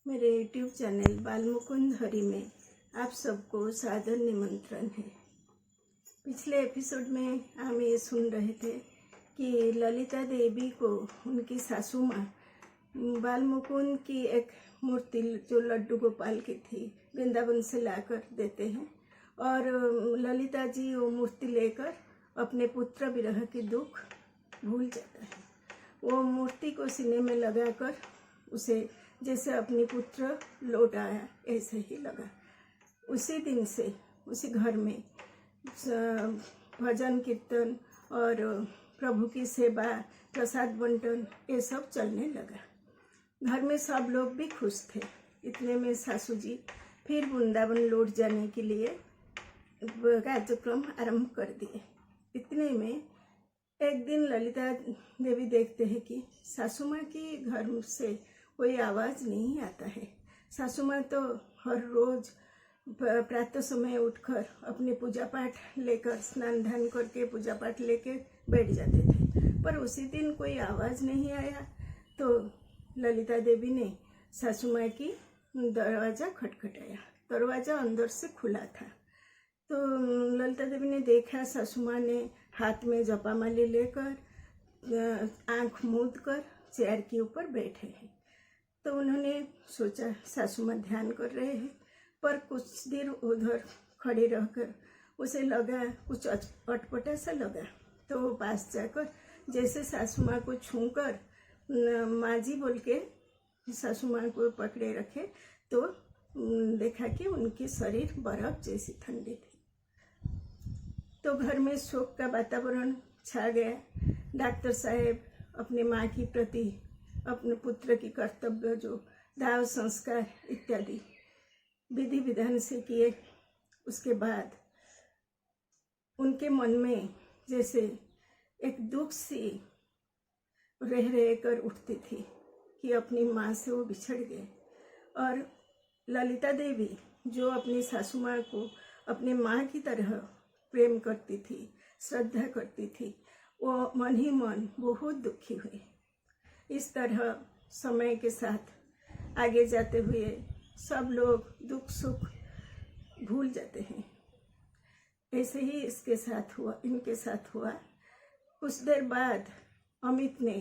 मेरे YouTube channel Balmukund Hari में आप सबको सादर निमंत्रण है। पिछले एपिसोड में हम ये सुन रहे थे कि ललिता देवी को उनकी सासू माँ बालमुकुंद की एक मूर्ति जो लड्डू गोपाल की थी वृंदावन से लाकर देते हैं और ललिता जी वो मूर्ति लेकर अपने पुत्र विरह के दुख भूल जाता है। वो मूर्ति को सीने में लगाकर उसे जैसे अपनी पुत्र लौट आया ऐसे ही लगा। उसी दिन से उसी घर में भजन कीर्तन और प्रभु की सेवा प्रसाद बंटन ये सब चलने लगा। घर में सब लोग भी खुश थे। इतने में सासू जी फिर वृंदावन लौट जाने के लिए कार्यक्रम आरंभ कर दिए। इतने में एक दिन ललिता देवी देखते हैं कि सासू माँ की घर से कोई आवाज़ नहीं आता है। सासू माँ तो हर रोज़ प्रातः समय उठकर अपने पूजा पाठ लेकर स्नान ध्यान करके पूजा पाठ लेके बैठ जाते थे, पर उसी दिन कोई आवाज़ नहीं आया। तो ललिता देवी ने सासू माँ की दरवाज़ा खटखटाया। दरवाज़ा अंदर से खुला था। तो ललिता देवी ने देखा सासू माँ ने हाथ में जपामाली लेकर आँख मूंद कर चेयर के ऊपर बैठे हैं। तो उन्होंने सोचा सासू माँ ध्यान कर रहे हैं, पर कुछ देर उधर खड़े रहकर उसे लगा कुछ अटपटा सा लगा। तो वो पास जाकर जैसे सासू माँ को छूकर माँ जी बोल के सासू माँ को पकड़े रखे तो देखा कि उनकी शरीर बर्फ जैसी ठंडी थी। तो घर में शोक का वातावरण छा गया। डॉक्टर साहब अपने माँ की प्रति अपने पुत्र की कर्तव्य जो दाव संस्कार इत्यादि विधि विधान से किए। उसके बाद उनके मन में जैसे एक दुख सी रह कर उठती थी कि अपनी माँ से वो बिछड़ गए। और ललिता देवी जो अपनी सासू माँ को अपने माँ की तरह प्रेम करती थी, श्रद्धा करती थी, वो मन ही मन बहुत दुखी हुई। इस तरह समय के साथ आगे जाते हुए सब लोग दुख सुख भूल जाते हैं। ऐसे ही इनके साथ हुआ। कुछ देर बाद अमित ने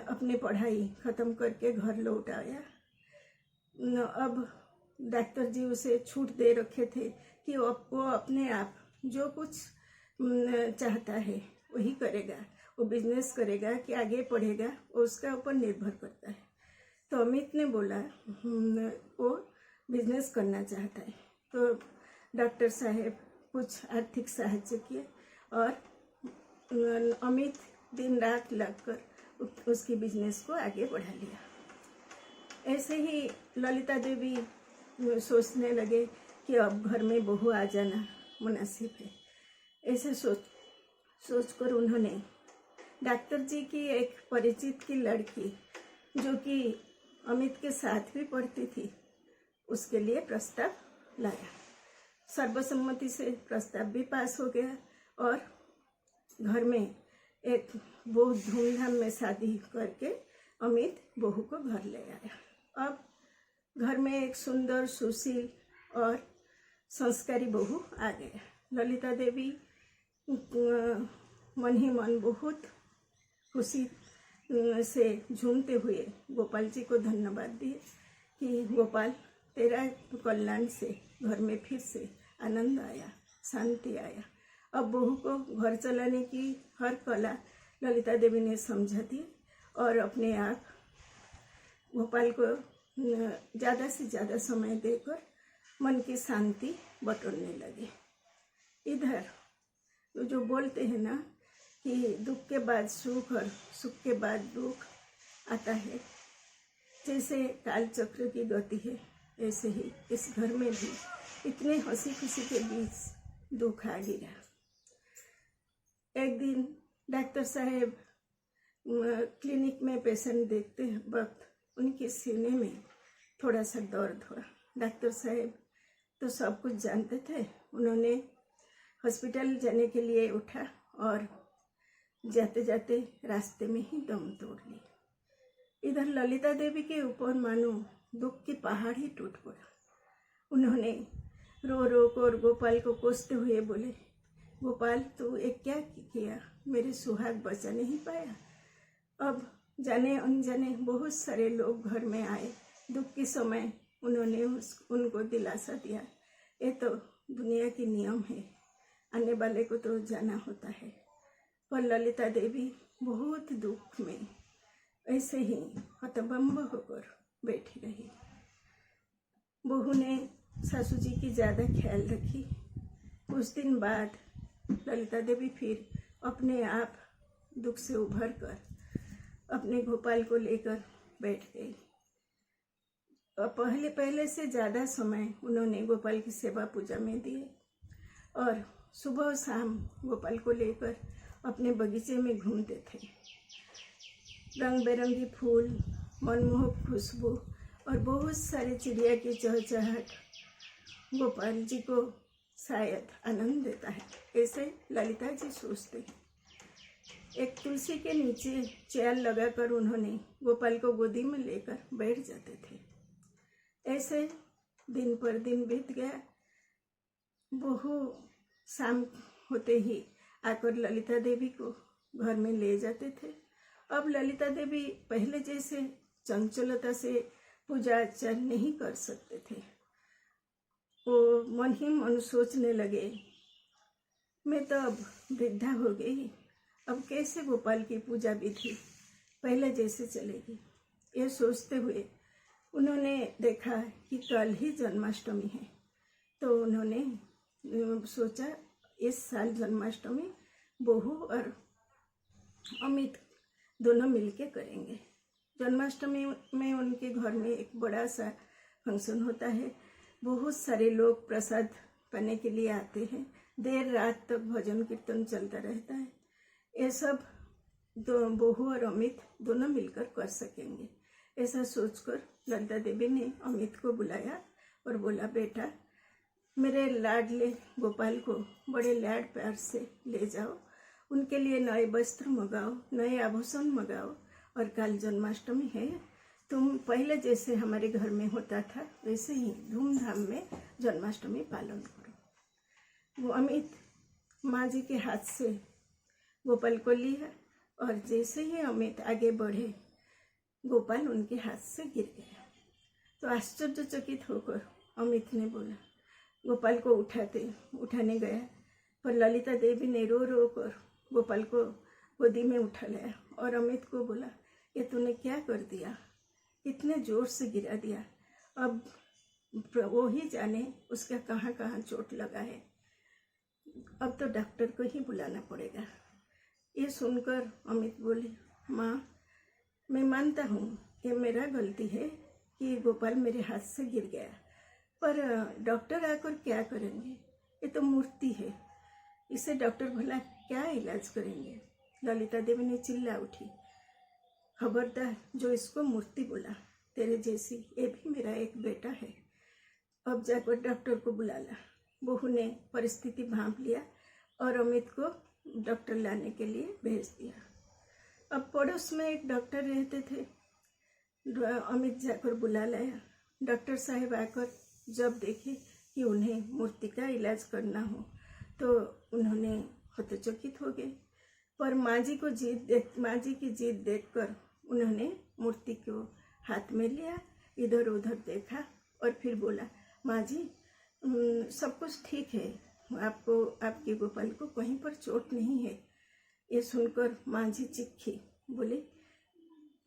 अपनी पढ़ाई ख़त्म करके घर लौट आया। अब डॉक्टर जी उसे छूट दे रखे थे कि वो अपने आप जो कुछ चाहता है वही करेगा। वो बिजनेस करेगा कि आगे पढ़ेगा वो उसका ऊपर निर्भर करता है। तो अमित ने बोला वो बिजनेस करना चाहता है। तो डॉक्टर साहब कुछ आर्थिक सहायता किए और अमित दिन रात लगकर उसकी बिजनेस को आगे बढ़ा लिया। ऐसे ही ललिता देवी सोचने लगे कि अब घर में बहू आ जाना मुनासिब है। ऐसे सोचकर उन्होंने डॉक्टर जी की एक परिचित की लड़की जो कि अमित के साथ भी पढ़ती थी उसके लिए प्रस्ताव लाया। सर्वसम्मति से प्रस्ताव भी पास हो गया और घर में एक बहुत धूमधाम में शादी करके अमित बहू को घर ले आया। अब घर में एक सुंदर सुशील और संस्कारी बहू आ गया। ललिता देवी मन ही मन बहुत खुशी से झूमते हुए गोपाल जी को धन्यवाद दिए कि गोपाल तेरा कल्याण से घर में फिर से आनंद आया, शांति आया। अब बहू को घर चलाने की हर कला ललिता देवी ने समझा दी और अपने आप गोपाल को ज़्यादा से ज़्यादा समय देकर मन की शांति बटोरने लगे। इधर जो बोलते हैं ना कि दुख के बाद सुख और सुख के बाद दुख आता है, जैसे काल चक्र की गति है, ऐसे ही इस घर में भी इतने हंसी खुशी के बीच दुख आ गिरा। एक दिन डॉक्टर साहब क्लिनिक में पेशेंट देखते वक्त उनके सीने में थोड़ा सा दर्द हुआ। डॉक्टर साहब तो सब कुछ जानते थे। उन्होंने हॉस्पिटल जाने के लिए उठा और जाते जाते रास्ते में ही दम तोड़ ली। इधर ललिता देवी के ऊपर मानो दुख की पहाड़ ही टूट पड़ा। उन्होंने रो रो कर गोपाल को कोसते हुए बोले, गोपाल तू ये क्या किया, मेरे सुहाग बचा नहीं पाया। अब जाने अनजाने बहुत सारे लोग घर में आए। दुख के समय उन्होंने उनको दिलासा दिया। ये तो दुनिया की नियम है, आने वाले को तो जाना होता है। पर ललिता देवी बहुत दुख में ऐसे ही हतभम्ब होकर बैठी रही। बहू ने सासू जी की ज़्यादा ख्याल रखी। कुछ दिन बाद ललिता देवी फिर अपने आप दुख से उभर कर अपने गोपाल को लेकर बैठ गई। पहले से ज़्यादा समय उन्होंने गोपाल की सेवा पूजा में दिए और सुबह और शाम गोपाल को लेकर अपने बगीचे में घूमते थे। रंग बिरंगी फूल, मनमोहक खुशबू और बहुत सारे चिड़िया की चहचहाट गोपाल जी को शायद आनंद देता है, ऐसे ललिता जी सोचते हैं। एक तुलसी के नीचे चेयर लगाकर उन्होंने गोपाल को गोदी में लेकर बैठ जाते थे। ऐसे दिन पर दिन बीत गया। बहू शाम होते ही आकर ललिता देवी को घर में ले जाते थे। अब ललिता देवी पहले जैसे चंचलता से पूजा अर्चना नहीं कर सकते थे। वो मन ही मन सोचने लगे, मैं तो अब वृद्धा हो गई, अब कैसे गोपाल की पूजा विधि पहले जैसे चलेगी। ये सोचते हुए उन्होंने देखा कि कल ही जन्माष्टमी है, तो उन्होंने सोचा इस साल जन्माष्टमी बहू और अमित दोनों मिलके करेंगे। जन्माष्टमी में उनके घर में एक बड़ा सा फंक्शन होता है। बहुत सारे लोग प्रसाद पाने के लिए आते हैं। देर रात तक भजन कीर्तन चलता रहता है। ये सब बहू और अमित दोनों मिलकर कर सकेंगे। ऐसा सोचकर ललिता देवी ने अमित को बुलाया और बोला, बेटा मेरे लाडले गोपाल को बड़े लाड प्यार से ले जाओ, उनके लिए नए वस्त्र मंगाओ, नए आभूषण मंगाओ, और कल जन्माष्टमी है, तुम पहले जैसे हमारे घर में होता था वैसे ही धूमधाम में जन्माष्टमी पालन करो। वो अमित माँ जी के हाथ से गोपाल को लिया और जैसे ही अमित आगे बढ़े गोपाल उनके हाथ से गिर गया। तो आश्चर्यचकित होकर अमित ने बोला, गोपाल को उठाने गया, पर ललिता देवी ने रो रो कर गोपाल को गोदी में उठा लिया और अमित को बोला, ये तूने क्या कर दिया, इतने जोर से गिरा दिया, अब वो ही जाने उसका कहाँ कहाँ चोट लगा है, अब तो डॉक्टर को ही बुलाना पड़ेगा। ये सुनकर अमित बोले, माँ मैं मानता हूँ ये मेरा गलती है कि गोपाल मेरे हाथ से गिर गया, पर डॉक्टर आकर क्या करेंगे, ये तो मूर्ति है, इसे डॉक्टर भला क्या इलाज करेंगे। ललिता देवी ने चिल्ला उठी, खबरदार जो इसको मूर्ति बोला, तेरे जैसी ये भी मेरा एक बेटा है, अब जाकर डॉक्टर को बुला ला। बहू ने परिस्थिति भांप लिया और अमित को डॉक्टर लाने के लिए भेज दिया। अब पड़ोस में एक डॉक्टर रहते थे, अमित जाकर बुला लाया। डॉक्टर साहब आकर जब देखे कि उन्हें मूर्ति का इलाज करना हो तो उन्होंने हतचकित हो गए, पर माँ जी की जीत देखकर उन्होंने मूर्ति को हाथ में लिया, इधर उधर देखा और फिर बोला, माँ जी सब कुछ ठीक है, आपको आपके गोपाल को कहीं पर चोट नहीं है। ये सुनकर माँ जी चिल्लाई, बोले,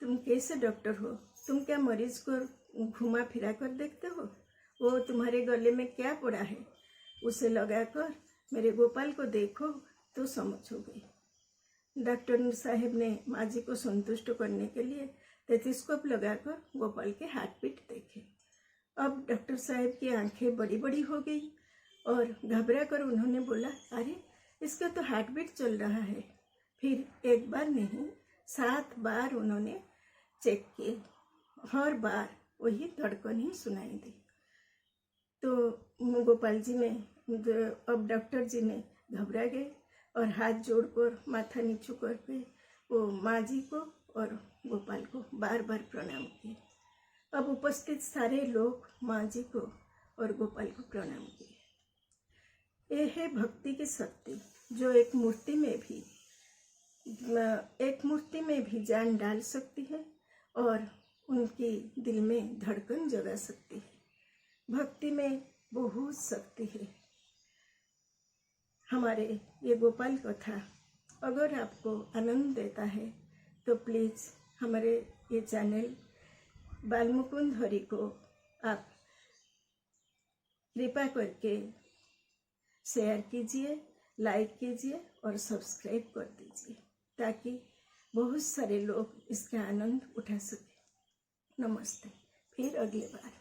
तुम कैसे डॉक्टर हो, तुम क्या मरीज को घुमा फिरा कर देखते हो, वो तुम्हारे गले में क्या पड़ा है, उसे लगाकर मेरे गोपाल को देखो तो समझोगे। डॉक्टर साहब ने माँ जी को संतुष्ट करने के लिए टेथिस्कोप लगाकर गोपाल के हाथ पीठ देखे। अब डॉक्टर साहब की आंखें बड़ी बड़ी हो गई और घबरा कर उन्होंने बोला, अरे इसका तो हार्ट बीट चल रहा है। फिर एक बार नहीं 7 बार उन्होंने चेक किए, हर बार वही धड़कन ही सुनाई दी। तो गोपाल जी ने अब डॉक्टर जी ने घबरा गए और हाथ जोड़कर माथा नीचू करके वो माँ जी को और गोपाल को बार बार प्रणाम किए। अब उपस्थित सारे लोग माँ जी को और गोपाल को प्रणाम किए। ये है भक्ति की शक्ति जो एक मूर्ति में भी जान डाल सकती है और उनकी दिल में धड़कन जगा सकती है। भक्ति में बहुत शक्ति है। हमारे ये गोपाल कथा अगर आपको आनंद देता है तो प्लीज़ हमारे ये चैनल बालमुकुंद हरि को आप कृपा करके शेयर कीजिए, लाइक कीजिए और सब्सक्राइब कर दीजिए ताकि बहुत सारे लोग इसका आनंद उठा सकें। नमस्ते, फिर अगली बार।